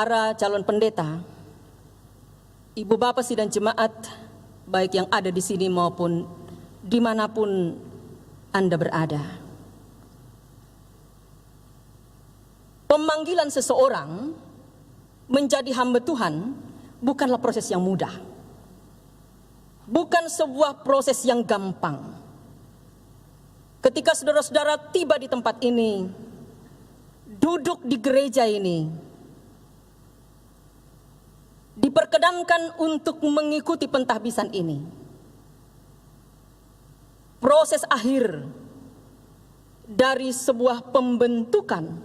para calon pendeta, ibu bapak sidang jemaat, baik yang ada di sini maupun dimanapun Anda berada. Pemanggilan seseorang menjadi hamba Tuhan bukanlah proses yang mudah. Bukan sebuah proses yang gampang. Ketika saudara-saudara tiba di tempat ini, duduk di gereja ini, diperkenankan untuk mengikuti pentahbisan ini. Proses akhir dari sebuah pembentukan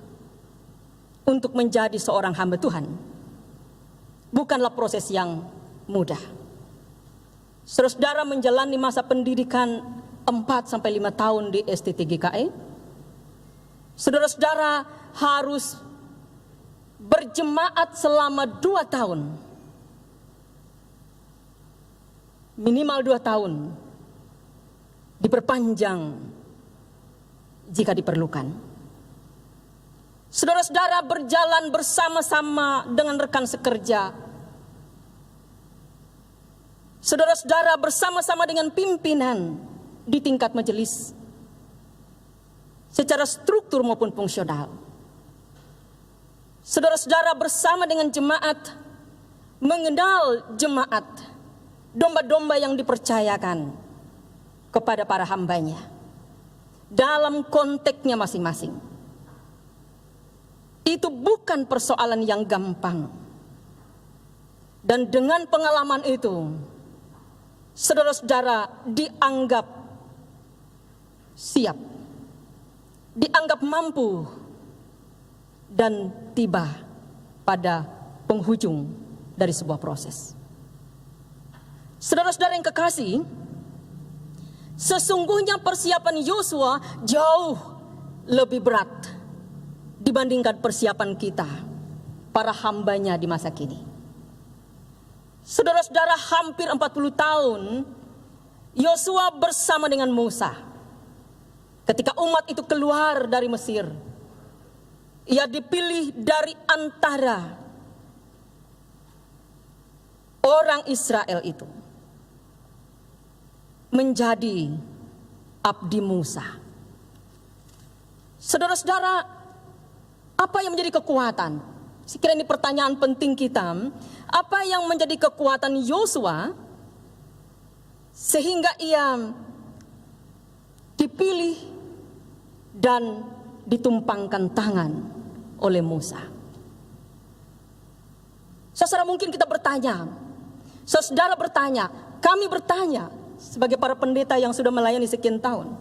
untuk menjadi seorang hamba Tuhan bukanlah proses yang mudah. Saudara-saudara menjalani masa pendidikan 4-5 tahun di STTGKE. Saudara-saudara harus berjemaat selama 2 tahun. Minimal 2 tahun. Diperpanjang jika diperlukan. Saudara-saudara berjalan bersama-sama dengan rekan sekerja. Saudara-saudara bersama-sama dengan pimpinan di tingkat majelis secara struktur maupun fungsional. Saudara-saudara bersama dengan jemaat mengenal jemaat, domba-domba yang dipercayakan kepada para hambanya dalam konteksnya masing-masing. Itu bukan persoalan yang gampang. Dan dengan pengalaman itu, saudara-saudara dianggap siap, dianggap mampu, dan tiba pada penghujung dari sebuah proses. Saudara-saudara yang kekasih, sesungguhnya persiapan Yosua jauh lebih berat dibandingkan persiapan kita, para hambanya di masa kini. Saudara-saudara, hampir 40 tahun Yosua bersama dengan Musa. Ketika umat itu keluar dari Mesir, ia dipilih dari antara orang Israel itu menjadi abdi Musa. Saudara-saudara, apa yang menjadi kekuatan? Sekiranya ini pertanyaan penting kita. Apa yang menjadi kekuatan Yosua sehingga ia dipilih dan ditumpangkan tangan oleh Musa? Saudara, mungkin kita bertanya, saudara bertanya, kami bertanya sebagai para pendeta yang sudah melayani sekian tahun,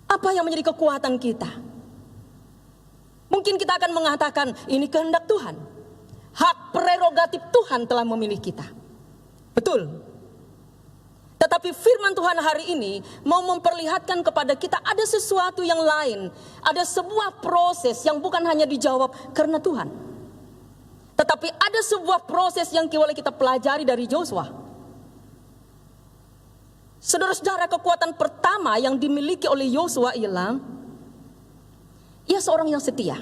apa yang menjadi kekuatan kita? Mungkin kita akan mengatakan ini kehendak Tuhan, hak prerogatif Tuhan telah memilih kita. Betul. Tetapi firman Tuhan hari ini mau memperlihatkan kepada kita ada sesuatu yang lain. Ada sebuah proses yang bukan hanya dijawab karena Tuhan, tetapi ada sebuah proses yang boleh kita pelajari dari Yosua. Saudara-saudara, kekuatan pertama yang dimiliki oleh Yosua ialah ia seorang yang setia.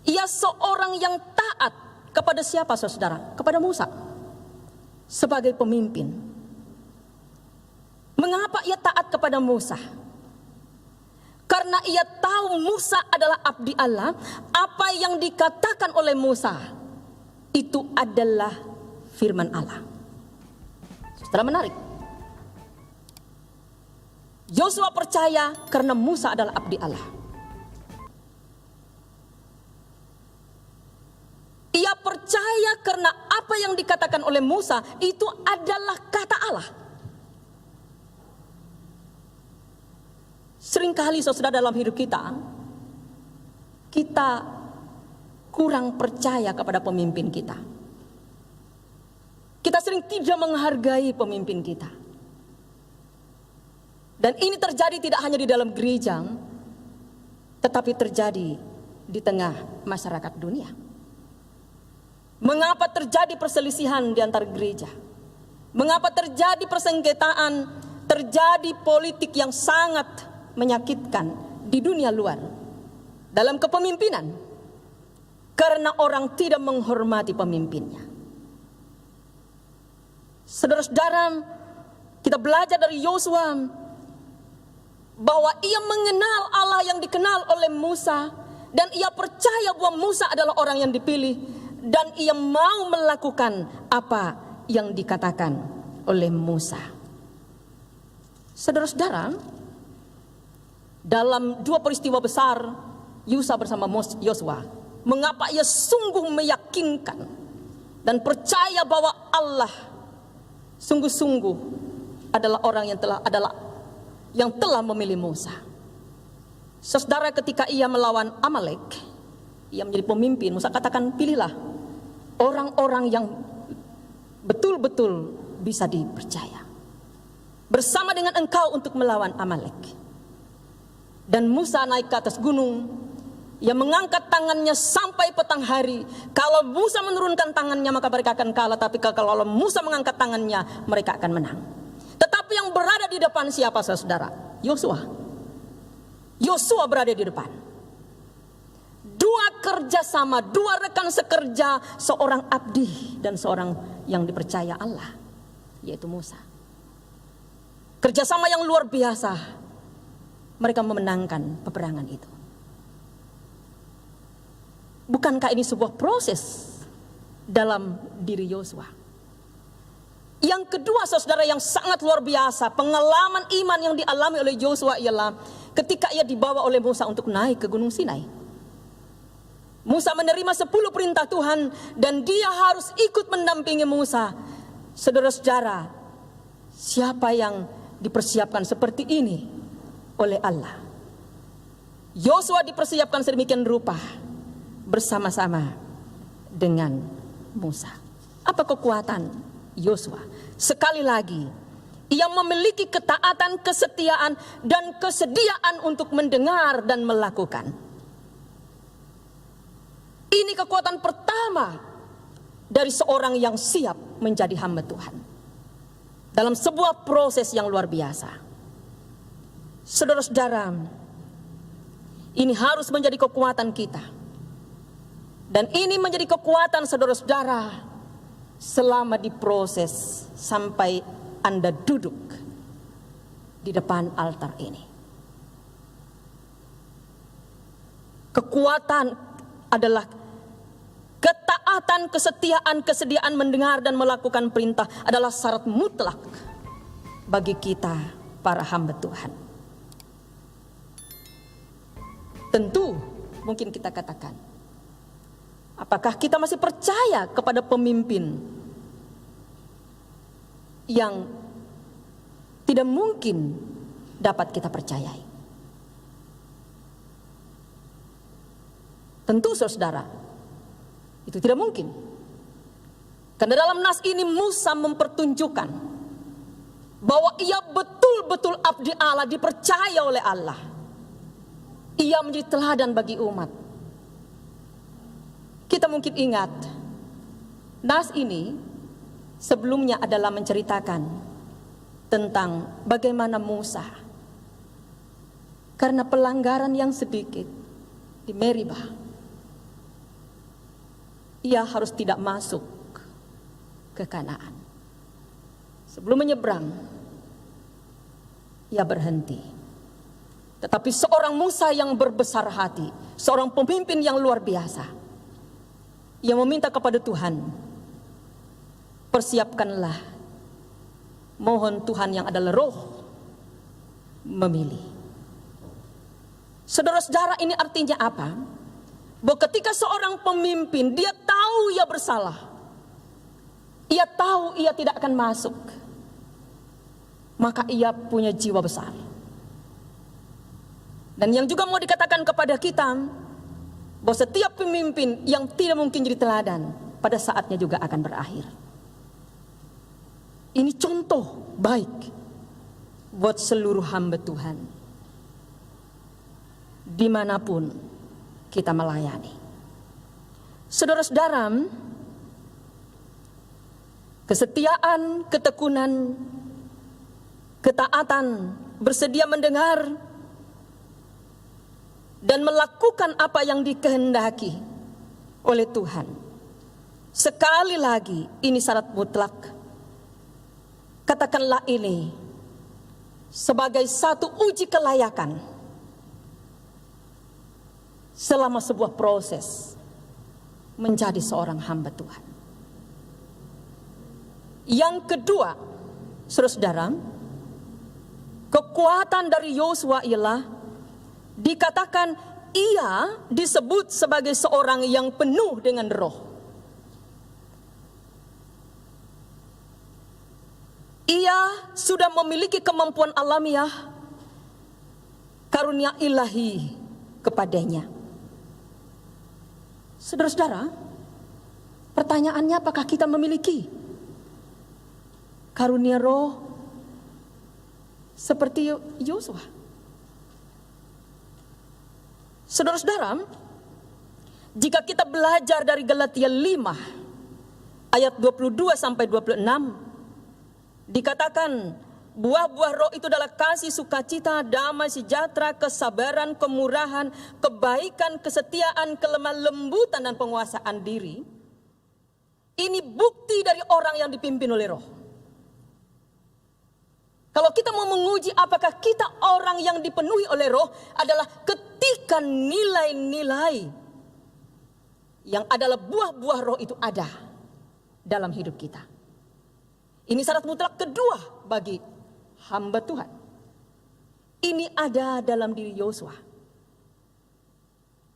Ia seorang yang taat kepada siapa, saudara? Kepada Musa sebagai pemimpin. Mengapa ia taat kepada Musa? Karena ia tahu Musa adalah abdi Allah. Apa yang dikatakan oleh Musa itu adalah firman Allah. Saudara, menarik. Yosua percaya karena Musa adalah abdi Allah. Ia percaya karena apa yang dikatakan oleh Musa itu adalah kata Allah. Seringkali saudara dalam hidup kita kurang percaya kepada pemimpin kita. Kita sering tidak menghargai pemimpin kita. Dan ini terjadi tidak hanya di dalam gereja, tetapi terjadi di tengah masyarakat dunia. Mengapa terjadi perselisihan di antara gereja? Mengapa terjadi persengketaan, terjadi politik yang sangat menyakitkan di dunia luar dalam kepemimpinan? karena orang tidak menghormati pemimpinnya. Saudara-saudara, kita belajar dari Yosua bahwa ia mengenal Allah yang dikenal oleh Musa, dan ia percaya bahwa Musa adalah orang yang dipilih, dan ia mau melakukan apa yang dikatakan oleh Musa. Saudara-saudara, dalam dua peristiwa besar Yosua bersama Yosua, mengapa ia sungguh meyakinkan dan percaya bahwa Allah sungguh-sungguh adalah orang yang telah memilih Musa. Saudara, ketika ia melawan Amalek, ia menjadi pemimpin. Musa katakan, pilihlah orang-orang yang betul-betul bisa dipercaya bersama dengan engkau untuk melawan Amalek. Dan Musa naik ke atas gunung. Ia mengangkat tangannya sampai petang hari. Kalau Musa menurunkan tangannya maka mereka akan kalah, tapi kalau Musa mengangkat tangannya mereka akan menang. Tetapi yang berada di depan siapa, saudara? Yosua. Yosua berada di depan. Dua kerjasama, dua rekan sekerja, seorang abdi dan seorang yang dipercaya Allah, yaitu Musa. Kerjasama yang luar biasa. Mereka memenangkan peperangan itu. Bukankah ini sebuah proses dalam diri Yosua? Yang kedua, saudara, yang sangat luar biasa, pengalaman iman yang dialami oleh Yosua ialah ketika ia dibawa oleh Musa untuk naik ke Gunung Sinai. Musa menerima 10 perintah Tuhan dan dia harus ikut mendampingi Musa. Saudara-saudara, siapa yang dipersiapkan seperti ini oleh Allah? Yosua dipersiapkan sedemikian rupa bersama-sama dengan Musa. Apa kekuatan Yosua? Sekali lagi, ia memiliki ketaatan, kesetiaan, dan kesediaan untuk mendengar dan melakukan. Ini kekuatan pertama dari seorang yang siap menjadi hamba Tuhan dalam sebuah proses yang luar biasa. Saudara-saudara, ini harus menjadi kekuatan kita. Dan ini menjadi kekuatan saudara-saudara selama diproses sampai Anda duduk di depan altar ini. Kekuatan adalah ketaatan, kesetiaan, kesediaan mendengar dan melakukan perintah adalah syarat mutlak bagi kita para hamba Tuhan. Tentu mungkin kita katakan, apakah kita masih percaya kepada pemimpin yang tidak mungkin dapat kita percayai? Tentu saudara, itu tidak mungkin. Karena dalam nas ini Musa mempertunjukkan bahwa ia betul-betul abdi Allah, dipercaya oleh Allah. Ia menjadi teladan bagi umat. Kita mungkin ingat, nas ini sebelumnya adalah menceritakan tentang bagaimana Musa karena pelanggaran yang sedikit di Meribah, ia harus tidak masuk ke Kanaan. Sebelum menyeberang, ia berhenti. Tetapi seorang Musa yang berbesar hati, seorang pemimpin yang luar biasa, ia meminta kepada Tuhan, persiapkanlah, mohon Tuhan yang adalah roh memilih. Saudara-saudara, ini artinya apa? Bahwa ketika seorang pemimpin, dia tahu ia bersalah, ia tahu ia tidak akan masuk, maka ia punya jiwa besar. Dan yang juga mau dikatakan kepada kita, bahwa setiap pemimpin yang tidak mungkin jadi teladan, pada saatnya juga akan berakhir. Ini contoh baik buat seluruh hamba Tuhan, dimanapun kita melayani. Saudara-saudara, kesetiaan, ketekunan, ketaatan, bersedia mendengar dan melakukan apa yang dikehendaki oleh Tuhan. Sekali lagi, ini syarat mutlak. Katakanlah ini sebagai satu uji kelayakan selama sebuah proses menjadi seorang hamba Tuhan. Yang kedua, saudara-saudara, kekuatan dari Yosua ialah dikatakan ia disebut sebagai seorang yang penuh dengan roh. Ia sudah memiliki kemampuan alamiah, karunia ilahi kepadanya. Saudara-saudara, pertanyaannya apakah kita memiliki karunia roh seperti Yosua? Saudara-saudara, jika kita belajar dari Galatia 5 ayat 22 sampai 26, dikatakan buah-buah roh itu adalah kasih, sukacita, damai, sejahtera, kesabaran, kemurahan, kebaikan, kesetiaan, kelemah lembutan, dan penguasaan diri. Ini bukti dari orang yang dipimpin oleh roh. Kalau kita mau menguji apakah kita orang yang dipenuhi oleh roh, adalah ketika nilai-nilai yang adalah buah-buah roh itu ada dalam hidup kita. Ini syarat mutlak kedua bagi hamba Tuhan. Ini ada dalam diri Yosua.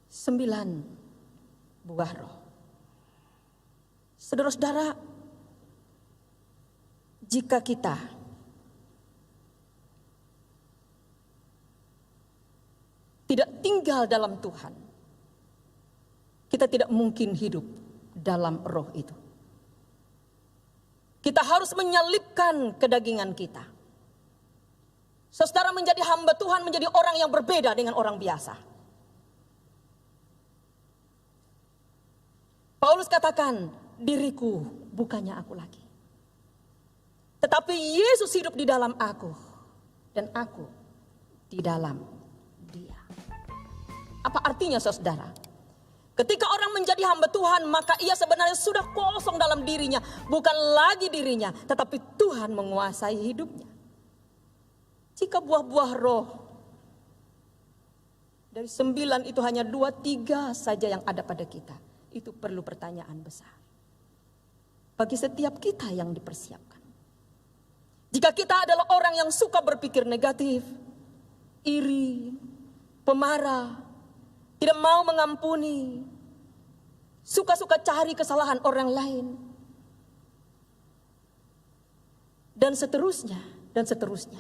9 buah roh. Saudara-saudara, jika kita tidak tinggal dalam Tuhan, kita tidak mungkin hidup dalam roh itu. Kita harus menyalipkan kedagingan kita. Saudara, menjadi hamba Tuhan menjadi orang yang berbeda dengan orang biasa. Paulus katakan, diriku bukannya aku lagi, tetapi Yesus hidup di dalam aku, dan aku di dalam Dia. Apa artinya, saudara? Ketika orang menjadi hamba Tuhan, maka ia sebenarnya sudah kosong dalam dirinya. Bukan lagi dirinya, tetapi Tuhan menguasai hidupnya. Jika buah-buah roh dari 9 itu hanya 2-3 saja yang ada pada kita, itu perlu pertanyaan besar bagi setiap kita yang dipersiapkan. Jika kita adalah orang yang suka berpikir negatif, iri, pemarah, tidak mau mengampuni, suka-suka cari kesalahan orang lain, dan seterusnya, dan seterusnya.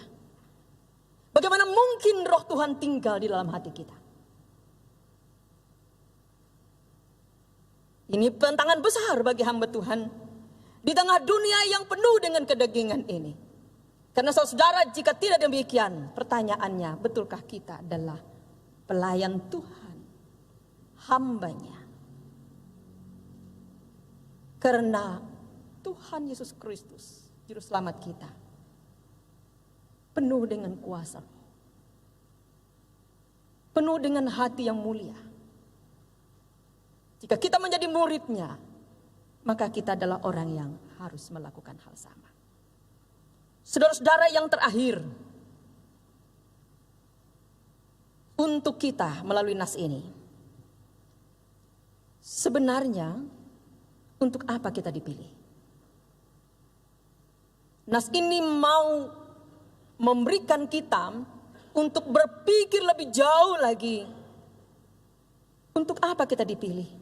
Bagaimana mungkin roh Tuhan tinggal di dalam hati kita? Ini tantangan besar bagi hamba Tuhan di tengah dunia yang penuh dengan kedagingan ini. Karena saudara, jika tidak demikian, pertanyaannya, betulkah kita adalah pelayan Tuhan, hambanya? Karena Tuhan Yesus Kristus, Juru Selamat kita, penuh dengan kuasa, penuh dengan hati yang mulia. Jika kita menjadi muridnya, maka kita adalah orang yang harus melakukan hal sama. Saudara-saudara, yang terakhir untuk kita melalui nas ini, sebenarnya untuk apa kita dipilih? Nas ini mau memberikan kita untuk berpikir lebih jauh lagi. Untuk apa kita dipilih?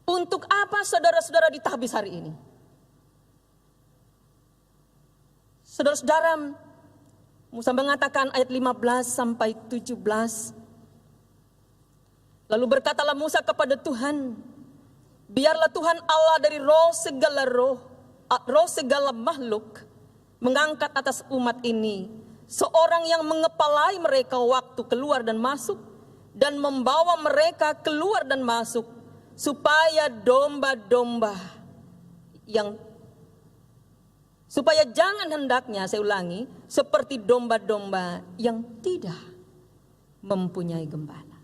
Untuk apa saudara-saudara ditabis hari ini? Saudara-saudara, Musa mengatakan ayat 15 sampai 17. Lalu berkatalah Musa kepada Tuhan, biarlah Tuhan Allah dari roh segala makhluk mengangkat atas umat ini seorang yang mengepalai mereka waktu keluar dan masuk, dan membawa mereka keluar dan masuk, supaya jangan hendaknya, saya ulangi, seperti domba-domba yang tidak mempunyai gembala.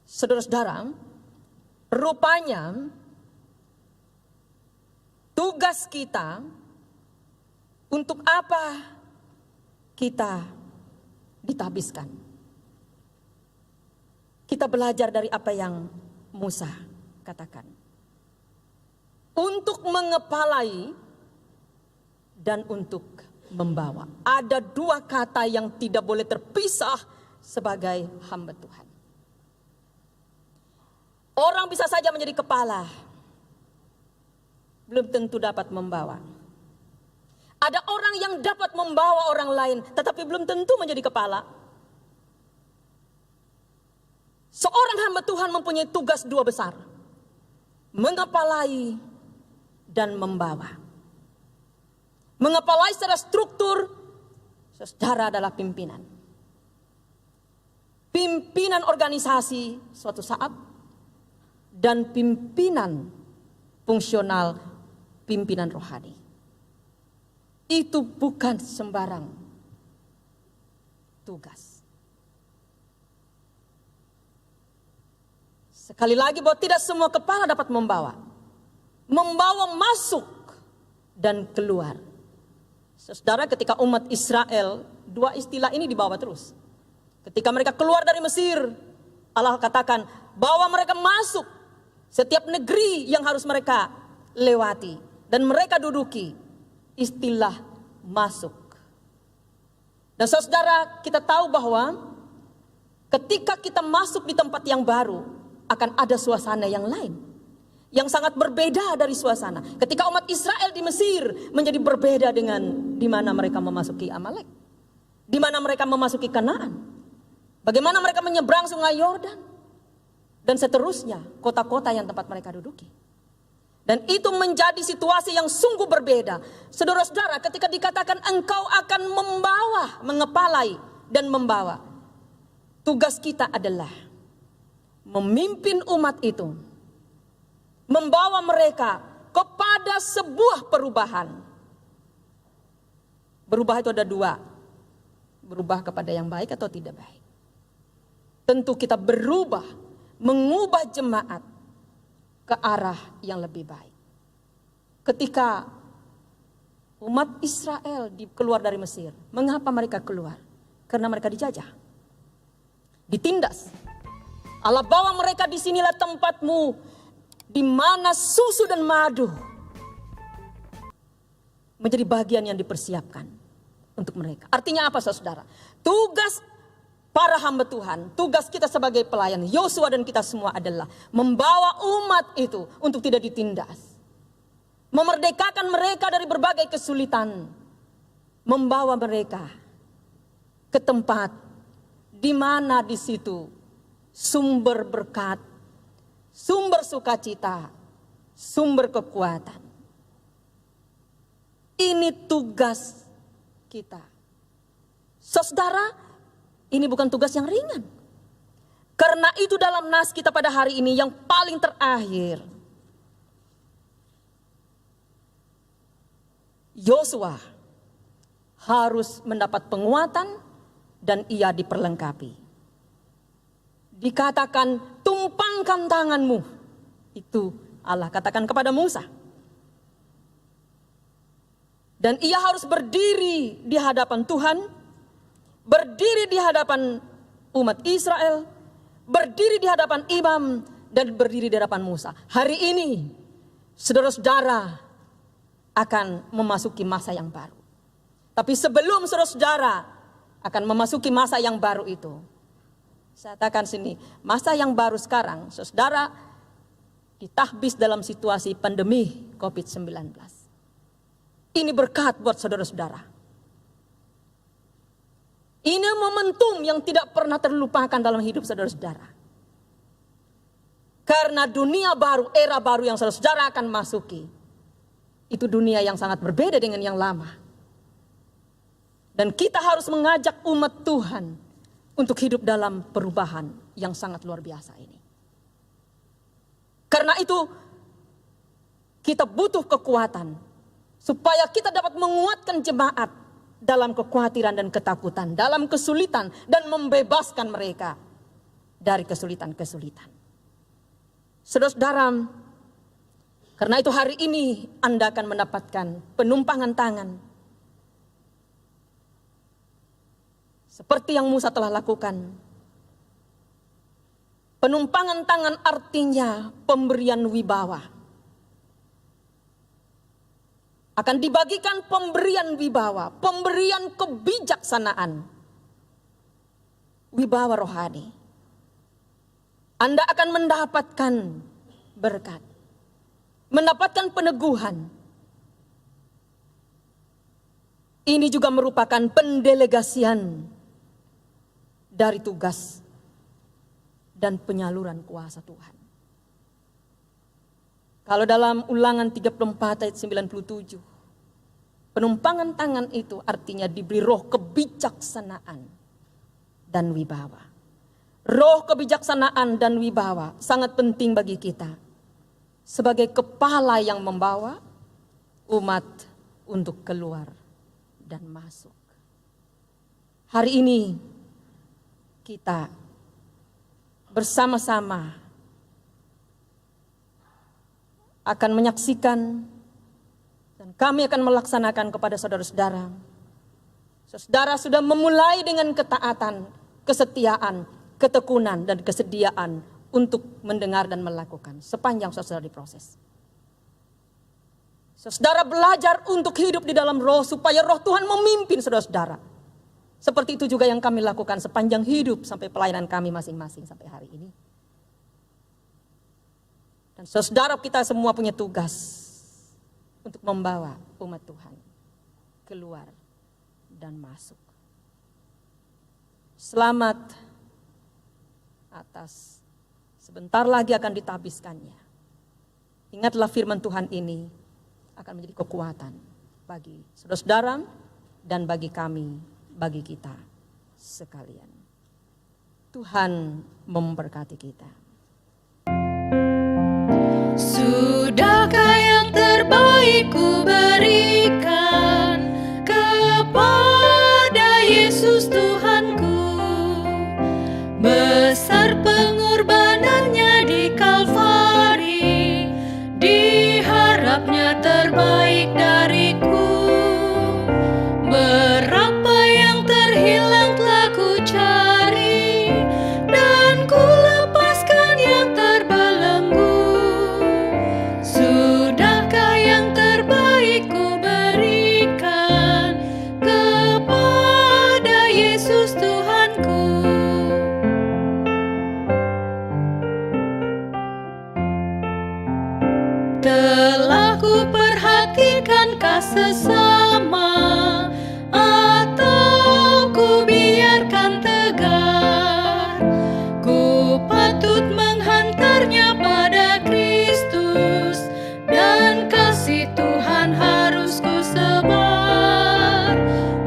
Saudara-saudara, rupanya tugas kita, untuk apa kita ditabiskan. Kita belajar dari apa yang Musa katakan. Untuk mengepalai dan untuk membawa. Ada dua kata yang tidak boleh terpisah sebagai hamba Tuhan. Orang bisa saja menjadi kepala, belum tentu dapat membawa. Ada orang yang dapat membawa orang lain, tetapi belum tentu menjadi kepala. Seorang hamba Tuhan mempunyai tugas dua besar: mengepalai dan membawa. Mengepalai secara struktur, saudara adalah pimpinan. Pimpinan organisasi suatu saat, dan pimpinan fungsional, pimpinan rohani. Itu bukan sembarang tugas. Sekali lagi, bahwa tidak semua kepala dapat membawa. Membawa masuk dan keluar. Saudara, ketika umat Israel, dua istilah ini dibawa terus. Ketika mereka keluar dari Mesir, Allah katakan, bawa mereka masuk setiap negeri yang harus mereka lewati dan mereka duduki. Istilah masuk. Dan saudara, kita tahu bahwa ketika kita masuk di tempat yang baru, akan ada suasana yang lain, yang sangat berbeda dari suasana. Ketika umat Israel di Mesir menjadi berbeda dengan di mana mereka memasuki Amalek, di mana mereka memasuki Kanaan, bagaimana mereka menyeberang sungai Yordan, dan seterusnya kota-kota yang tempat mereka duduki. Dan itu menjadi situasi yang sungguh berbeda. Saudara-saudara, ketika dikatakan engkau akan membawa, mengepalai dan membawa, tugas kita adalah memimpin umat itu, membawa mereka kepada sebuah perubahan. Berubah itu ada dua, berubah kepada yang baik atau tidak baik. Tentu kita berubah, mengubah jemaat ke arah yang lebih baik. Ketika umat Israel keluar dari Mesir, mengapa mereka keluar? Karena mereka dijajah, ditindas. Allah bawa mereka, di sinilah tempatmu, di mana susu dan madu menjadi bagian yang dipersiapkan untuk mereka. Artinya apa, saudara? Tugas para hamba Tuhan, tugas kita sebagai pelayan, Yosua dan kita semua adalah membawa umat itu untuk tidak ditindas. Memerdekakan mereka dari berbagai kesulitan. Membawa mereka ke tempat di mana di situ sumber berkat, sumber sukacita, sumber kekuatan. Ini tugas kita. Saudara, ini bukan tugas yang ringan. Karena itu dalam nas kita pada hari ini yang paling terakhir, Yosua harus mendapat penguatan dan ia diperlengkapi. Dikatakan, tumpangkan tanganmu. Itu Allah katakan kepada Musa. Dan ia harus berdiri di hadapan Tuhan, berdiri di hadapan umat Israel, berdiri di hadapan imam, dan berdiri di hadapan Musa. Hari ini, saudara-saudara akan memasuki masa yang baru. Tapi sebelum saudara-saudara akan memasuki masa yang baru itu, saya katakan sini, masa yang baru sekarang, saudara ditahbis dalam situasi pandemi COVID-19. Ini berkat buat saudara-saudara. Ini momentum yang tidak pernah terlupakan dalam hidup saudara-saudara. Karena dunia baru, era baru yang saudara-saudara akan masuki, itu dunia yang sangat berbeda dengan yang lama. Dan kita harus mengajak umat Tuhan untuk hidup dalam perubahan yang sangat luar biasa ini. Karena itu kita butuh kekuatan supaya kita dapat menguatkan jemaat dalam kekhawatiran dan ketakutan, dalam kesulitan, dan membebaskan mereka dari kesulitan-kesulitan. Saudara-saudara, karena itu hari ini Anda akan mendapatkan penumpangan tangan. Seperti yang Musa telah lakukan. Penumpangan tangan artinya pemberian wibawa. Akan dibagikan pemberian wibawa, pemberian kebijaksanaan. Wibawa rohani. Anda akan mendapatkan berkat. Mendapatkan peneguhan. Ini juga merupakan pendelegasian dari tugas dan penyaluran kuasa Tuhan. Kalau dalam Ulangan 34 ayat 97, penumpangan tangan itu artinya diberi roh kebijaksanaan dan wibawa. Roh kebijaksanaan dan wibawa sangat penting bagi kita sebagai kepala yang membawa umat untuk keluar dan masuk. Hari ini kita bersama-sama akan menyaksikan dan kami akan melaksanakan kepada saudara-saudara. Saudara sudah memulai dengan ketaatan, kesetiaan, ketekunan dan kesediaan untuk mendengar dan melakukan sepanjang saudara diproses. Saudara belajar untuk hidup di dalam roh supaya roh Tuhan memimpin saudara-saudara. Seperti itu juga yang kami lakukan sepanjang hidup sampai pelayanan kami masing-masing sampai hari ini. Dan saudara kita semua punya tugas untuk membawa umat Tuhan keluar dan masuk. Selamat atas sebentar lagi akan ditabiskannya. Ingatlah firman Tuhan ini akan menjadi kekuatan bagi saudara-saudara dan bagi kami, bagi kita sekalian. Tuhan memberkati kita. Sudahkah yang terbaik ku berikan kepada Yesus Tuhanku? Besar pengorbanannya di Kalvari, diharapnya terbaik dariku. Berapa yang terhilang telah ku cari, dan ku lepaskan yang terbelenggu. Sudahkah yang terbaik ku berikan kepada Yesus Tuhanku? Telah ku perhatikankah sesama, atau ku biarkan tegar? Ku patut menghantarnya pada Kristus, dan kasih Tuhan harus ku sebar.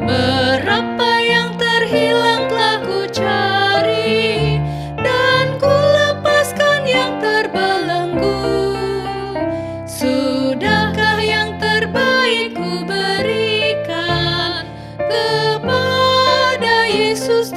Berapa yang terhilang telah ku cari, dan ku lepaskan yang terbelenggu. Sudahkah yang terbaik ku berikan kepada Yesus